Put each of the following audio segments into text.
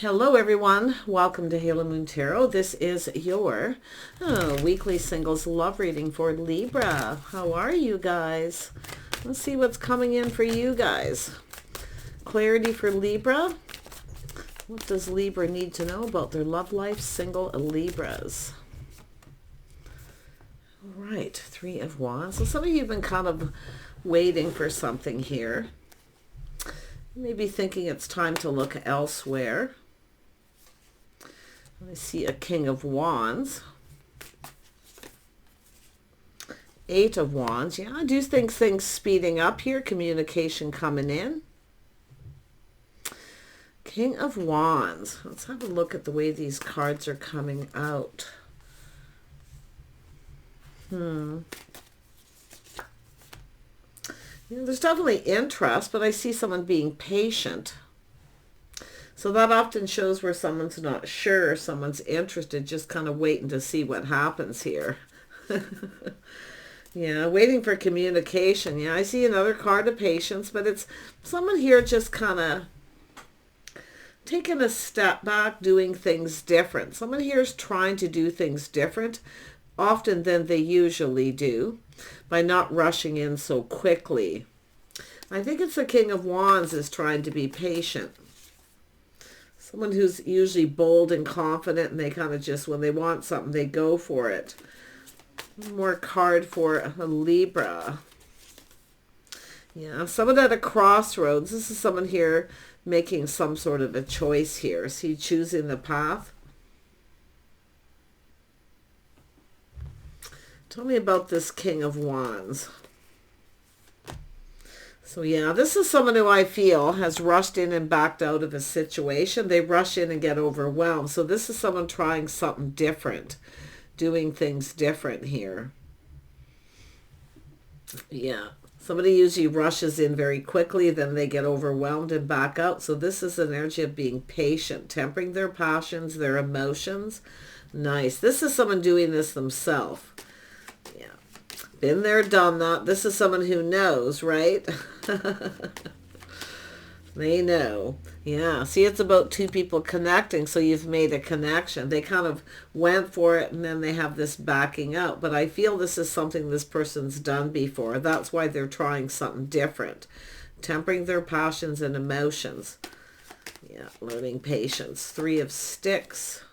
Hello everyone, welcome to Halo Moon Tarot. This is your weekly singles love reading for Libra. How are you guys? Let's see what's coming in for you guys. Clarity for Libra. What does Libra need to know about their love life? Single Libras. All right, Three of Wands. So some of you have been kind of waiting for something here. Maybe thinking it's time to look elsewhere. I see a King of Wands. Eight of Wands. Yeah, I do think things speeding up here. Communication coming in. King of Wands. Let's have a look at the way these cards are coming out. You know, there's definitely interest, but I see someone being patient. So that often shows where someone's not sure, someone's interested, just kind of waiting to see what happens here. Yeah, waiting for communication. Yeah, I see another card of patience, but it's someone here just kind of taking a step back, doing things different. Someone here is trying to do things different, often than they usually do, by not rushing in so quickly. I think it's the King of Wands is trying to be patient. Someone who's usually bold and confident, and they kind of just, when they want something, they go for it. One more card for a Libra. Yeah, someone at a crossroads. This is someone here making some sort of a choice here. Is he choosing the path? Tell me about this King of Wands. So yeah, this is someone who I feel has rushed in and backed out of a situation. They rush in and get overwhelmed. So this is someone trying something different, doing things different here. Yeah, somebody usually rushes in very quickly, then they get overwhelmed and back out. So this is an energy of being patient, tempering their passions, their emotions. Nice. This is someone doing this themselves. Yeah. Been there, done that. This is someone who knows, right? They know. Yeah. See, it's about two people connecting, so you've made a connection. They kind of went for it, and then they have this backing out. But I feel this is something this person's done before. That's why they're trying something different. Tempering their passions and emotions. Yeah, learning patience. Three of Sticks.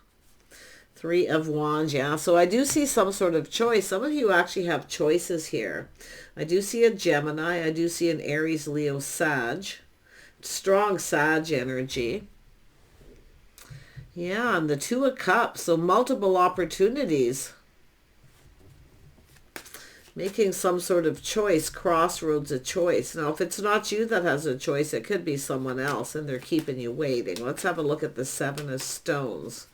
Three of Wands, yeah. So I do see some sort of choice. Some of you actually have choices here. I do see a Gemini. I do see an Aries, Leo, Sag. Strong Sag energy. Yeah, and the Two of Cups. So multiple opportunities. Making some sort of choice, crossroads a choice. Now, if it's not you that has a choice, it could be someone else, and they're keeping you waiting. Let's have a look at the Seven of Stones.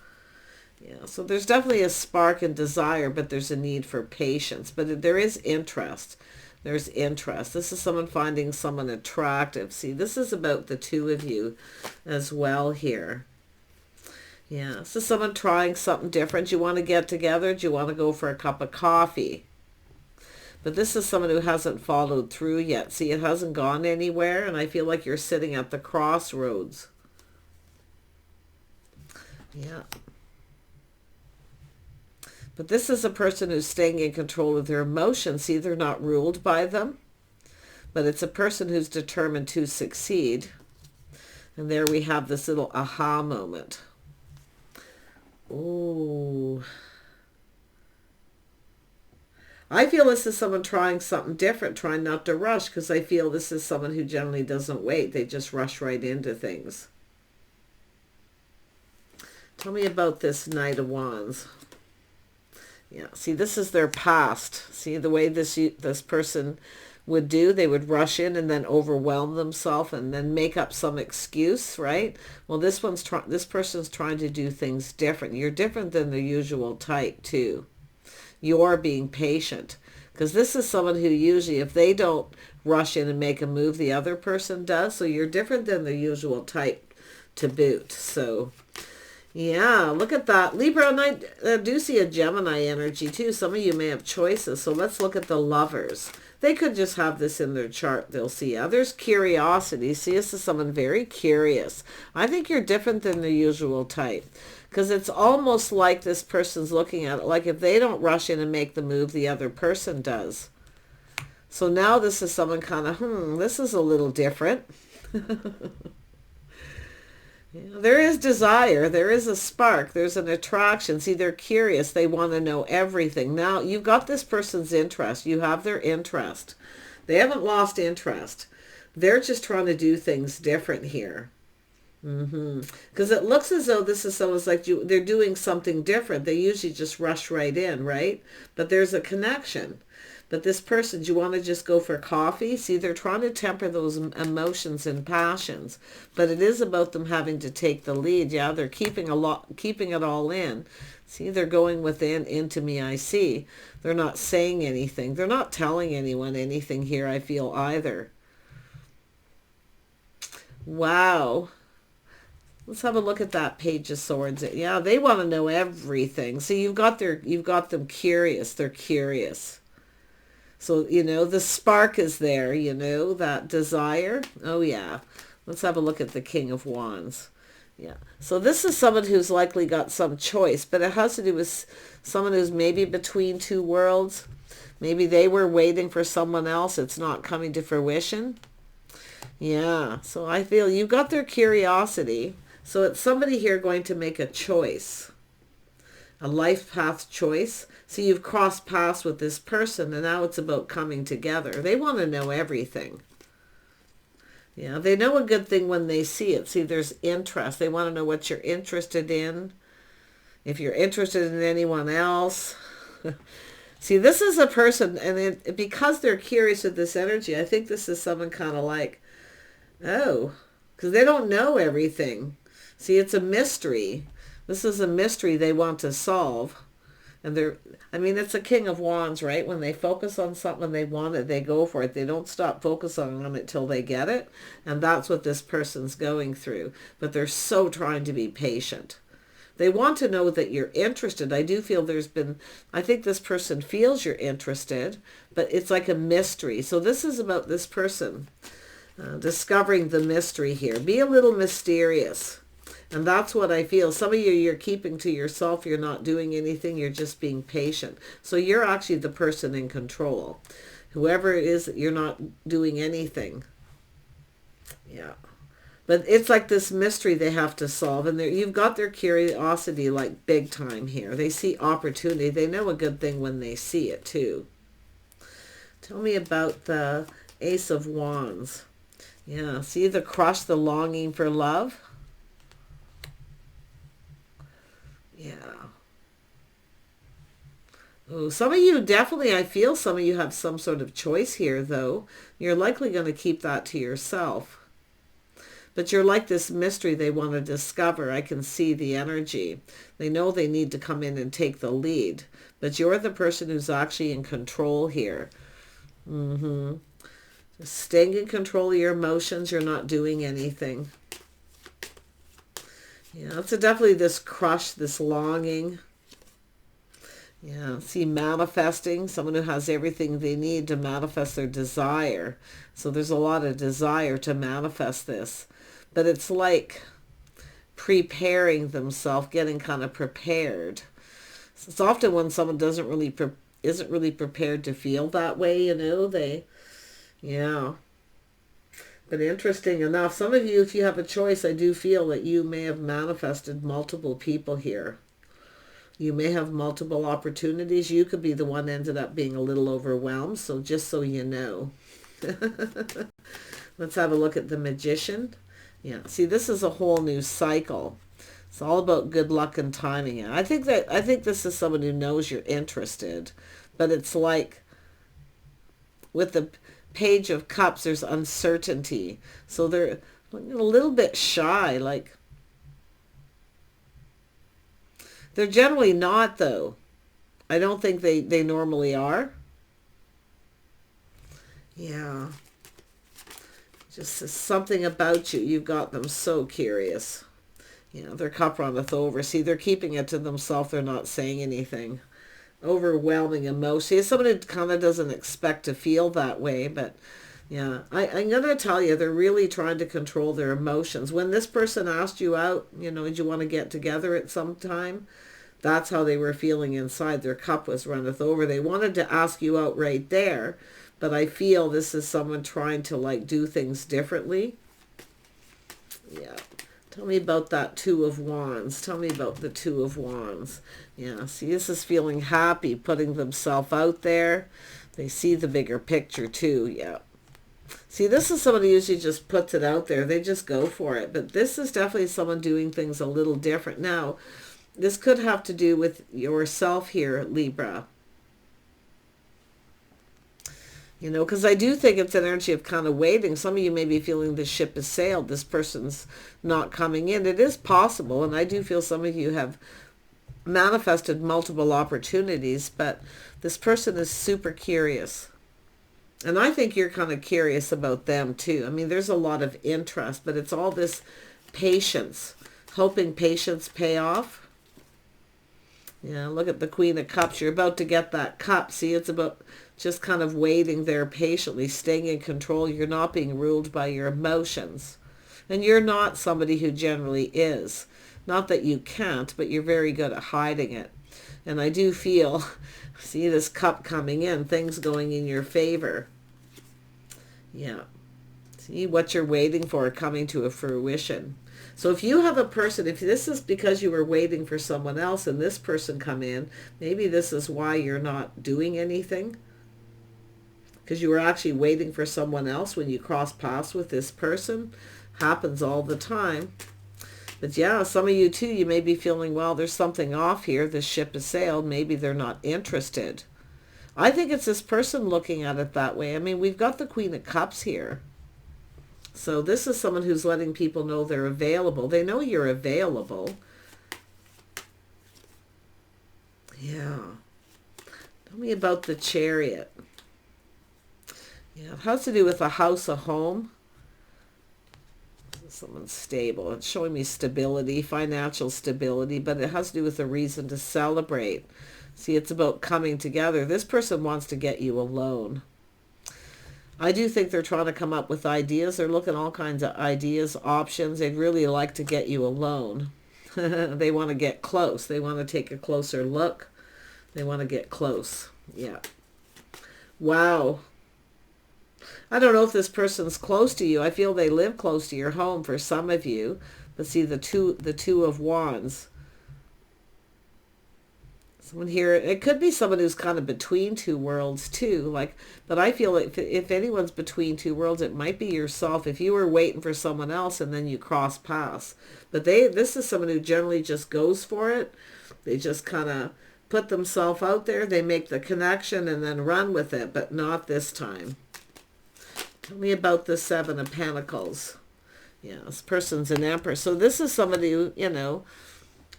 Yeah, so there's definitely a spark and desire, but there's a need for patience. But there is interest. There's interest. This is someone finding someone attractive. See, this is about the two of you as well here. Yeah, this is someone trying something different. Do you want to get together? Do you want to go for a cup of coffee? But this is someone who hasn't followed through yet. See, it hasn't gone anywhere, and I feel like you're sitting at the crossroads. Yeah. But this is a person who's staying in control of their emotions. See, they're not ruled by them. But it's a person who's determined to succeed. And there we have this little aha moment. Ooh. I feel this is someone trying something different, trying not to rush, because I feel this is someone who generally doesn't wait. They just rush right into things. Tell me about this Knight of Wands. Yeah, see, this is their past. See, the way this person would do, they would rush in and then overwhelm themselves and then make up some excuse, right? Well, this person's trying to do things different. You're different than the usual type, too. You're being patient. Because this is someone who usually, if they don't rush in and make a move, the other person does. So you're different than the usual type to boot. So yeah, look at that. Libra, and I do see a Gemini energy too. Some of you may have choices. So let's look at the lovers. They could just have this in their chart. They'll see. Yeah, there's curiosity. See, this is someone very curious. I think you're different than the usual type. Because it's almost like this person's looking at it like if they don't rush in and make the move, the other person does. So now this is someone kind of, this is a little different. There is desire. There is a spark. There's an attraction. See, they're curious. They want to know everything. Now, you've got this person's interest. You have their interest. They haven't lost interest. They're just trying to do things different here. Because it looks as though this is someone's like they're doing something different. They usually just rush right in, right? But there's a connection. But this person, do you want to just go for coffee? See, they're trying to temper those emotions and passions. But it is about them having to take the lead. Yeah, they're keeping it all in. See, they're going within, into me, I see. They're not saying anything. They're not telling anyone anything here, I feel, either. Wow. Let's have a look at that Page of Swords. Yeah, they want to know everything. So you've got them curious. They're curious. So, the spark is there, that desire. Oh, yeah. Let's have a look at the King of Wands. Yeah. So this is someone who's likely got some choice, but it has to do with someone who's maybe between two worlds. Maybe they were waiting for someone else. It's not coming to fruition. Yeah. So I feel you've got their curiosity. So it's somebody here going to make a choice. A life path choice. So you've crossed paths with this person and now it's about coming together. They want to know everything. Yeah, they know a good thing when they see it. See, there's interest. They want to know what you're interested in. If you're interested in anyone else. See, this is a person, and because they're curious with this energy, I think this is someone kind of like, oh, because they don't know everything. See, it's a mystery. This is a mystery they want to solve. And it's a King of Wands, right? When they focus on something they want it, they go for it. They don't stop focusing on it till they get it. And that's what this person's going through. But they're so trying to be patient. They want to know that you're interested. I do feel I think this person feels you're interested, but it's like a mystery. So this is about this person discovering the mystery here. Be a little mysterious. And that's what I feel. Some of you're keeping to yourself. You're not doing anything. You're just being patient. So you're actually the person in control. Whoever it is, you're not doing anything. Yeah. But it's like this mystery they have to solve. And you've got their curiosity like big time here. They see opportunity. They know a good thing when they see it too. Tell me about the Ace of Wands. Yeah. See the crush, the longing for love. Yeah. Oh, some of you definitely, I feel some of you have some sort of choice here, though. You're likely going to keep that to yourself. But you're like this mystery they want to discover. I can see the energy. They know they need to come in and take the lead. But you're the person who's actually in control here. Just staying in control of your emotions. You're not doing anything. Yeah, it's definitely this crush, this longing. Yeah, see, manifesting. Someone who has everything they need to manifest their desire. So there's a lot of desire to manifest this. But it's like preparing themselves, getting kind of prepared. So it's often when someone isn't really prepared to feel that way, yeah. But interesting enough, some of you, if you have a choice, I do feel that you may have manifested multiple people here. You may have multiple opportunities. You could be the one ended up being a little overwhelmed. So just so you know. Let's have a look at the Magician. Yeah, see, this is a whole new cycle. It's all about good luck and timing. I think this is someone who knows you're interested. But it's like with the Page of Cups, there's uncertainty. So they're a little bit shy. Like, they're generally not, though. I don't think they normally are. Yeah. Just something about you. You've got them so curious. Their cup runneth over. See, they're keeping it to themselves. They're not saying anything. overwhelming emotion. It's someone who kind of doesn't expect to feel that way, but yeah, I'm going to tell you, they're really trying to control their emotions. When this person asked you out, you know, did you want to get together at some time? That's how they were feeling inside. Their cup was runneth over. They wanted to ask you out right there, but I feel this is someone trying to like do things differently. Yeah. Tell me about that Two of Wands. Tell me about the Two of Wands. Yeah, see, this is feeling happy, putting themselves out there. They see the bigger picture too, yeah. See, this is somebody who usually just puts it out there. They just go for it. But this is definitely someone doing things a little different. Now, this could have to do with yourself here, Libra. You know, because I do think it's an energy of kind of waiting. Some of you may be feeling the ship has sailed. This person's not coming in. It is possible, and I do feel some of you have manifested multiple opportunities, but this person is super curious. And I think you're kind of curious about them too. I mean, there's a lot of interest, but it's all this patience, hoping patience pay off. Yeah, look at the Queen of Cups. You're about to get that cup. See, it's about just kind of waiting there patiently, staying in control. You're not being ruled by your emotions. And you're not somebody who generally is. Not that you can't, but you're very good at hiding it. And I do feel, see this cup coming in, things going in your favor. Yeah. See what you're waiting for coming to a fruition. So if you have a person, if this is because you were waiting for someone else and this person come in, maybe this is why you're not doing anything. Because you were actually waiting for someone else when you cross paths with this person. Happens all the time. But yeah, some of you too, you may be feeling, well, there's something off here. The ship has sailed. Maybe they're not interested. I think it's this person looking at it that way. I mean, we've got the Queen of Cups here. So this is someone who's letting people know they're available. They know you're available. Yeah. Tell me about the Chariot. Yeah, it has to do with a house, a home. Someone's stable. It's showing me stability, financial stability, but it has to do with a reason to celebrate. See, it's about coming together. This person wants to get you alone. I do think they're trying to come up with ideas. They're looking at all kinds of ideas, options. They'd really like to get you alone. They want to get close. They want to take a closer look. They want to get close. Yeah. Wow. I don't know if this person's close to you. I feel they live close to your home for some of you. But see, the two of Wands. Someone here, it could be someone who's kind of between two worlds too. But I feel like if anyone's between two worlds, it might be yourself. If you were waiting for someone else and then you cross paths. But this is someone who generally just goes for it. They just kind of put themselves out there. They make the connection and then run with it, but not this time. Tell me about the Seven of Pentacles. Yeah, this person's an Emperor. So this is somebody who, you know,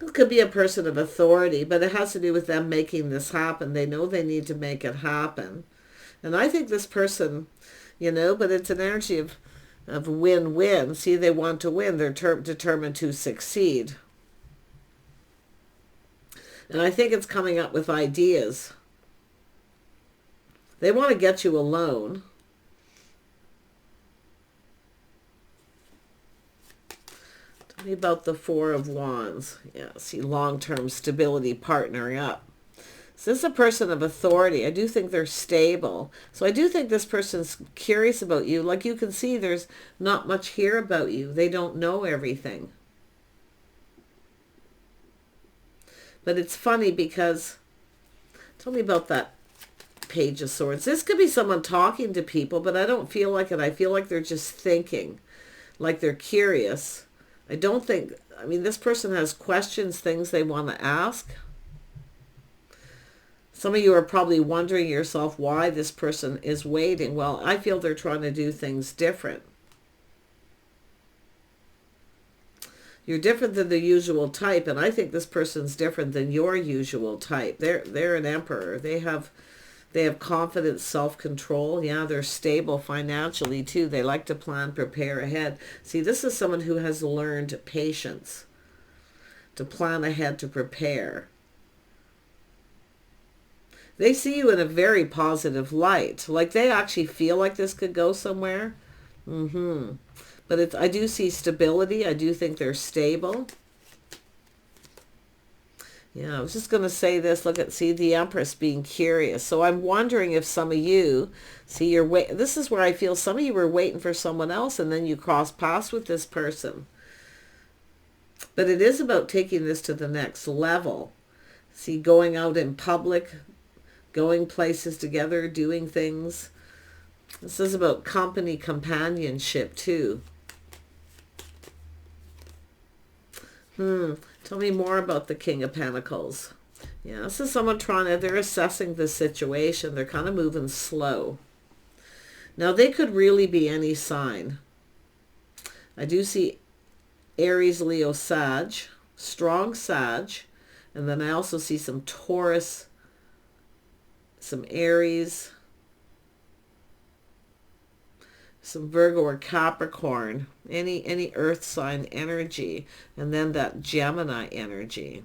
it could be a person of authority, but it has to do with them making this happen. They know they need to make it happen. And I think this person, you know, but it's an energy of win-win. See, they want to win. They're determined to succeed. And I think it's coming up with ideas. They want to get you alone. Tell me about the Four of Wands. Yeah, see, long-term stability, partnering up. So this is a person of authority. I do think they're stable. So I do think this person's curious about you. Like you can see, there's not much here about you. They don't know everything. But it's funny because, tell me about that Page of Swords. This could be someone talking to people, but I don't feel like it. I feel like they're just thinking, like they're curious. I don't think, I mean, this person has questions, things they want to ask. Some of you are probably wondering yourself why this person is waiting. Well, I feel they're trying to do things different. You're different than the usual type, and I think this person's different than your usual type. They're an Emperor. They have confidence, self-control. Yeah, they're stable financially too. They like to plan, prepare ahead. See, this is someone who has learned patience, to plan ahead, to prepare. They see you in a very positive light. Like they actually feel like this could go somewhere. But I do see stability. I do think they're stable. Yeah, I was just going to say this. Look at, see the Empress being curious. So I'm wondering if some of you, see, this is where I feel some of you were waiting for someone else and then you cross paths with this person. But it is about taking this to the next level. See, going out in public, going places together, doing things. This is about company, companionship too. Tell me more about the King of Pentacles. Yeah, this is someone they're assessing the situation. They're kind of moving slow. Now, they could really be any sign. I do see Aries, Leo, Sag, strong Sag. And then I also see some Taurus, some Aries, some Virgo or Capricorn, any earth sign energy, and then that Gemini energy.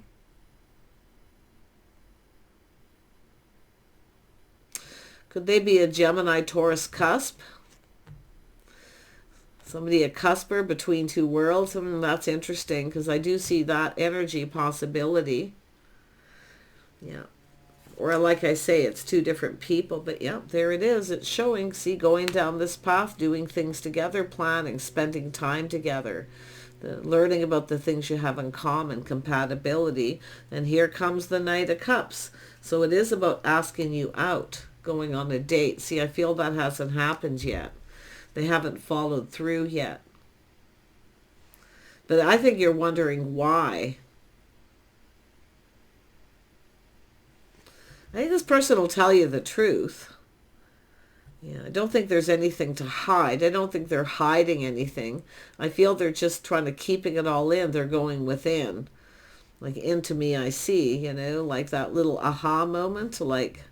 Could they be a Gemini Taurus cusp? Somebody a cusper between two worlds? That's interesting because I do see that energy possibility. Yeah. Or like I say, it's two different people, but yeah, there it is. It's showing, see, going down this path, doing things together, planning, spending time together, learning about the things you have in common, compatibility. And here comes the Knight of Cups. So it is about asking you out, going on a date. See, I feel that hasn't happened yet. They haven't followed through yet. But I think you're wondering why. I think this person will tell you the truth. Yeah, I don't think there's anything to hide. I don't think they're hiding anything. I feel they're just trying to keeping it all in. They're going within. Like, into me I see, you know, like that little aha moment, like.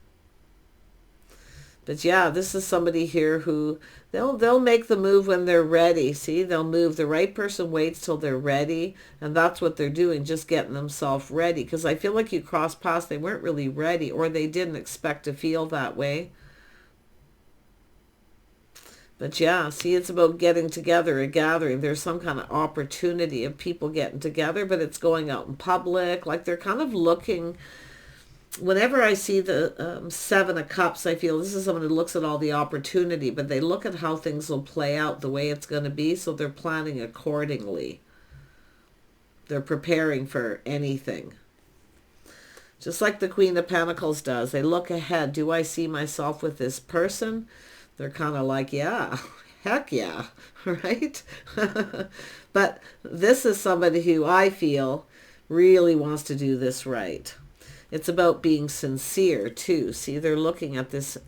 But yeah, this is somebody here who they'll make the move when they're ready. See, they'll move. The right person waits till they're ready, and that's what they're doing, just getting themselves ready. Because I feel like you crossed paths, they weren't really ready, or they didn't expect to feel that way. But yeah, see, it's about getting together, a gathering. There's some kind of opportunity of people getting together, but it's going out in public. Like they're kind of looking. Whenever I see the Seven of Cups, I feel this is someone who looks at all the opportunity, but they look at how things will play out, the way it's going to be, so they're planning accordingly. They're preparing for anything. Just like the Queen of Pentacles does. They look ahead. Do I see myself with this person? They're kind of like, yeah, heck yeah, right? But this is somebody who I feel really wants to do this right. It's about being sincere too. See, they're looking at this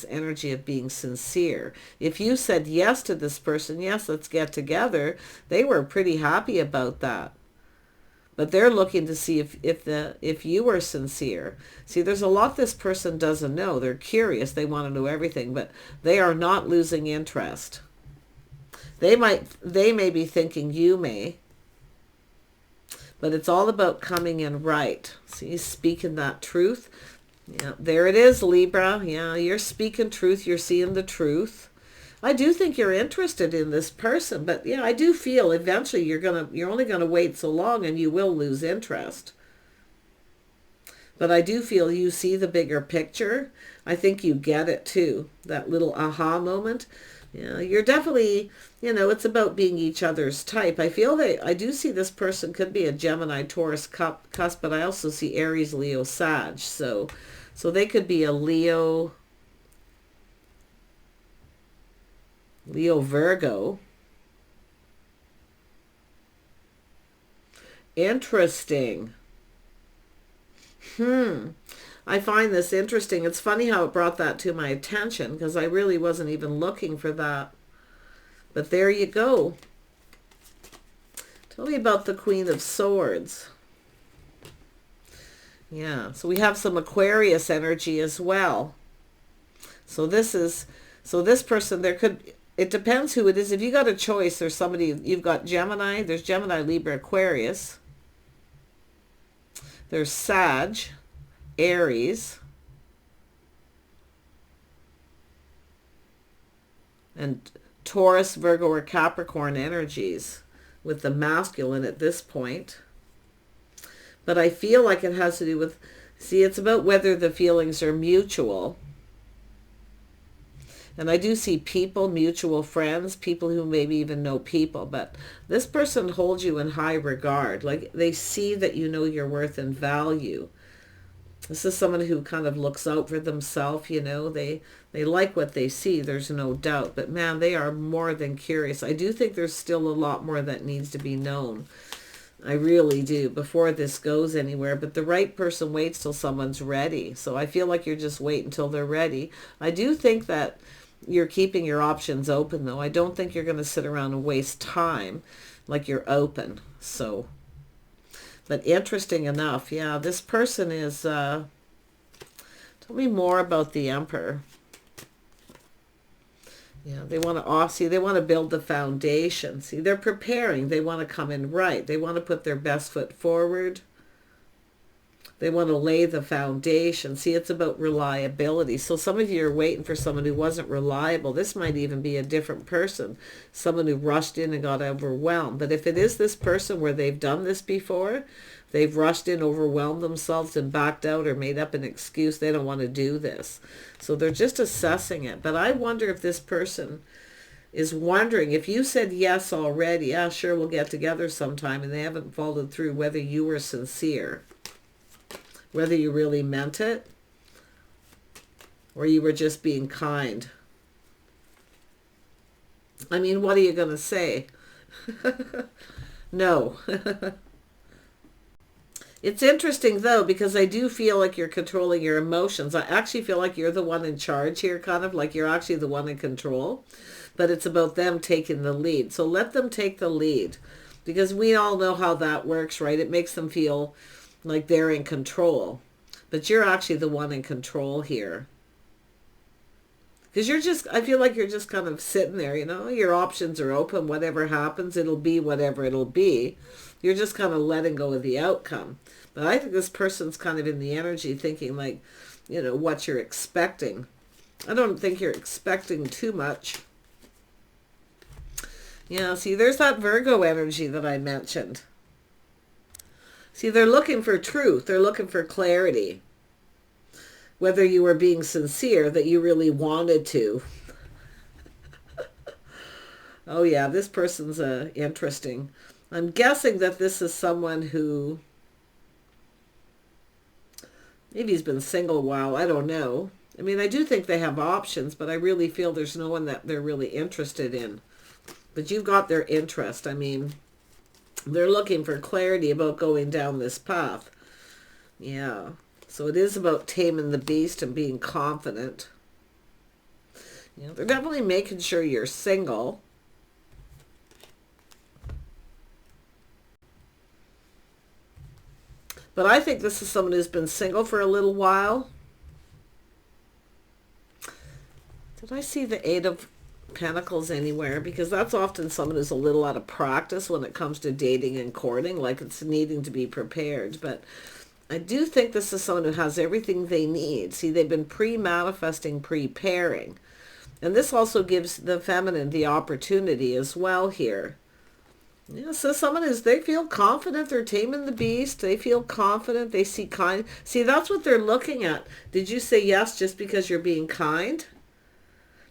energy of being sincere. If you said yes to this person, yes, let's get together, they were pretty happy about that. But they're looking to see if you were sincere. See, there's a lot this person doesn't know. They're curious. They want to know everything, but they are not losing interest. They may be thinking you may. But it's all about coming in right. See, speaking that truth. Yeah, there it is, Libra. Yeah, you're speaking truth. You're seeing the truth. I do think you're interested in this person, but yeah, I do feel eventually you're only gonna wait so long and you will lose interest. But I do feel you see the bigger picture. I think you get it too. That little aha moment. Yeah, you're definitely, it's about being each other's type. I do see this person could be a Gemini, Taurus cusp, but I also see Aries, Leo, Sag. So they could be a Leo, Virgo. Interesting. I find this interesting. It's funny how it brought that to my attention because I really wasn't even looking for that. But there you go. Tell me about the Queen of Swords. Yeah, so we have some Aquarius energy as well. So this person, it depends who it is. If you got a choice, there's somebody, you've got Gemini, there's Gemini, Libra, Aquarius. There's Sag, Aries, and Taurus, Virgo, or Capricorn energies with the masculine at this point. But I feel like it has to do with, see, it's about whether the feelings are mutual. And I do see people, mutual friends, people who maybe even know people. But this person holds you in high regard. Like they see that you know your worth and value. This is someone who kind of looks out for themselves, you know. They like what they see, there's no doubt. But man, they are more than curious. I do think there's still a lot more that needs to be known. I really do, before this goes anywhere. But the right person waits till someone's ready. So I feel like you're just waiting until they're ready. I do think that you're keeping your options open, though. I don't think you're going to sit around and waste time. Like you're open. So, but interesting enough, yeah, this person is, tell me more about the Emperor. Yeah, they want to, see, they want to build the foundation. See, they're preparing. They want to come in right. They want to put their best foot forward. They want to lay the foundation. See, it's about reliability. So some of you are waiting for someone who wasn't reliable. This might even be a different person. Someone who rushed in and got overwhelmed. But if it is this person where they've done this before, they've rushed in, overwhelmed themselves and backed out or made up an excuse. They don't want to do this. So they're just assessing it. But I wonder if this person is wondering, if you said yes already, yeah, sure, we'll get together sometime, and they haven't followed through, whether you were sincere. Whether you really meant it or you were just being kind. I mean, what are you going to say? No. It's interesting, though, because I do feel like you're controlling your emotions. I actually feel like you're the one in charge here, kind of like you're actually the one in control. But it's about them taking the lead. So let them take the lead, because we all know how that works, right? It makes them feel like they're in control. But you're actually the one in control here. Because you're just, I feel like you're just kind of sitting there, you know. Your options are open. Whatever happens, it'll be whatever it'll be. You're just kind of letting go of the outcome. But I think this person's kind of in the energy thinking like, you know, what you're expecting. I don't think you're expecting too much. Yeah, see, there's that Virgo energy that I mentioned. See, they're looking for truth. They're looking for clarity. Whether you were being sincere, that you really wanted to. Oh, yeah, this person's interesting. I'm guessing that this is someone who, maybe he's been single a while. I don't know. I mean, I do think they have options, but I really feel there's no one that they're really interested in. But you've got their interest. I mean, they're looking for clarity about going down this path. Yeah. So it is about taming the beast and being confident. You know, they're definitely making sure you're single. But I think this is someone who's been single for a little while. Did I see the Eight of Pentacles anywhere? Because that's often someone who's a little out of practice when it comes to dating and courting, like it's needing to be prepared. But I do think this is someone who has everything they need. See, they've been pre-manifesting, preparing. And this also gives the feminine the opportunity as well here. Yeah, so someone is, they feel confident, they're taming the beast, they feel confident, they see kind. See, that's what they're looking at. Did you say yes just because you're being kind?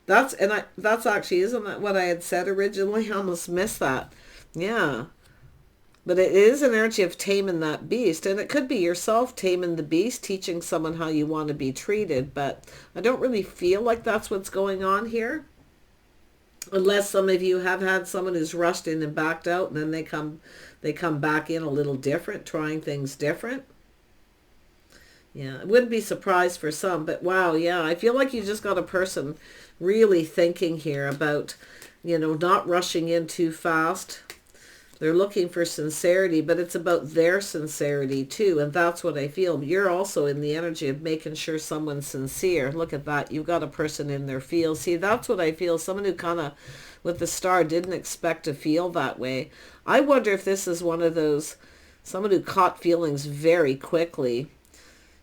That's actually, isn't that what I had said originally? I almost missed that. Yeah. But it is an energy of taming that beast. And it could be yourself taming the beast, teaching someone how you want to be treated. But I don't really feel like that's what's going on here. Unless some of you have had someone who's rushed in and backed out, and then they come back in a little different, trying things different. Yeah, I wouldn't be surprised for some, but wow, yeah, I feel like you just got a person really thinking here about, you know, not rushing in too fast. They're looking for sincerity, but it's about their sincerity too, and that's what I feel. You're also in the energy of making sure someone's sincere. Look at that. You've got a person in their field. See, that's what I feel. Someone who kind of, with the star, didn't expect to feel that way. I wonder if this is one of those, someone who caught feelings very quickly.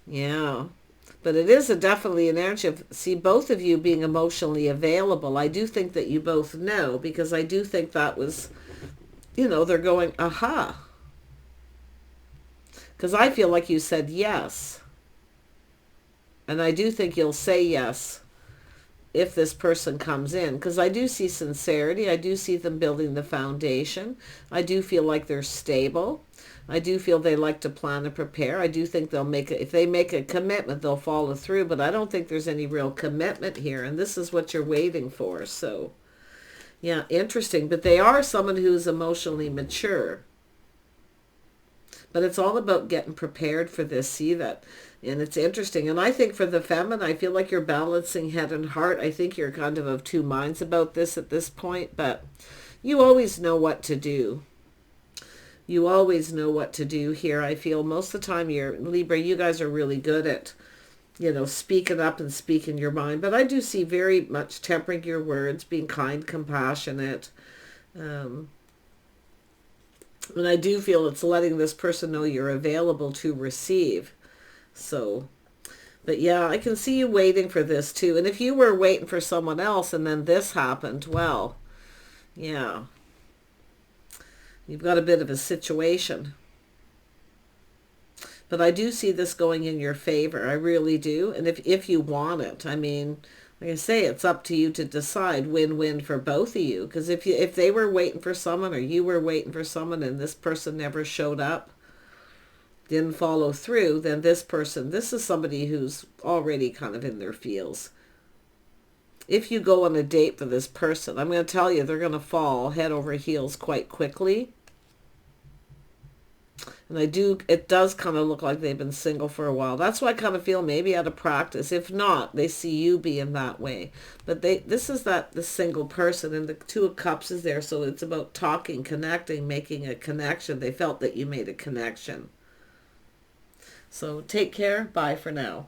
Yeah. But it is definitely an energy of, see, both of you being emotionally available. I do think that you both know, because I do think that was, you know, they're going, aha. Because I feel like you said yes. And I do think you'll say yes if this person comes in. Because I do see sincerity. I do see them building the foundation. I do feel like they're stable. I do feel they like to plan and prepare. I do think they'll make if they make a commitment, they'll follow through. But I don't think there's any real commitment here. And this is what you're waiting for. So, yeah, interesting. But they are someone who's emotionally mature. But it's all about getting prepared for this. See that? And it's interesting. And I think for the feminine, I feel like you're balancing head and heart. I think you're kind of two minds about this at this point. But you always know what to do. You always know what to do here. I feel most of the time, you're Libra, you guys are really good at, you know, speaking up and speaking your mind. But I do see very much tempering your words, being kind, compassionate. And I do feel it's letting this person know you're available to receive. So, but yeah, I can see you waiting for this too. And if you were waiting for someone else and then this happened, well, yeah, you've got a bit of a situation. But I do see this going in your favor. I really do. And if you want it, I mean, like I say, it's up to you to decide. Win-win for both of you. Because if they were waiting for someone, or you were waiting for someone, and this person never showed up, didn't follow through, then this is somebody who's already kind of in their feels. If you go on a date for this person, I'm going to tell you, they're going to fall head over heels quite quickly. And it does kind of look like they've been single for a while. That's why I kind of feel maybe out of practice. If not, they see you being that way. But this is the single person, and the Two of Cups is there. So it's about talking, connecting, making a connection. They felt that you made a connection. So take care. Bye for now.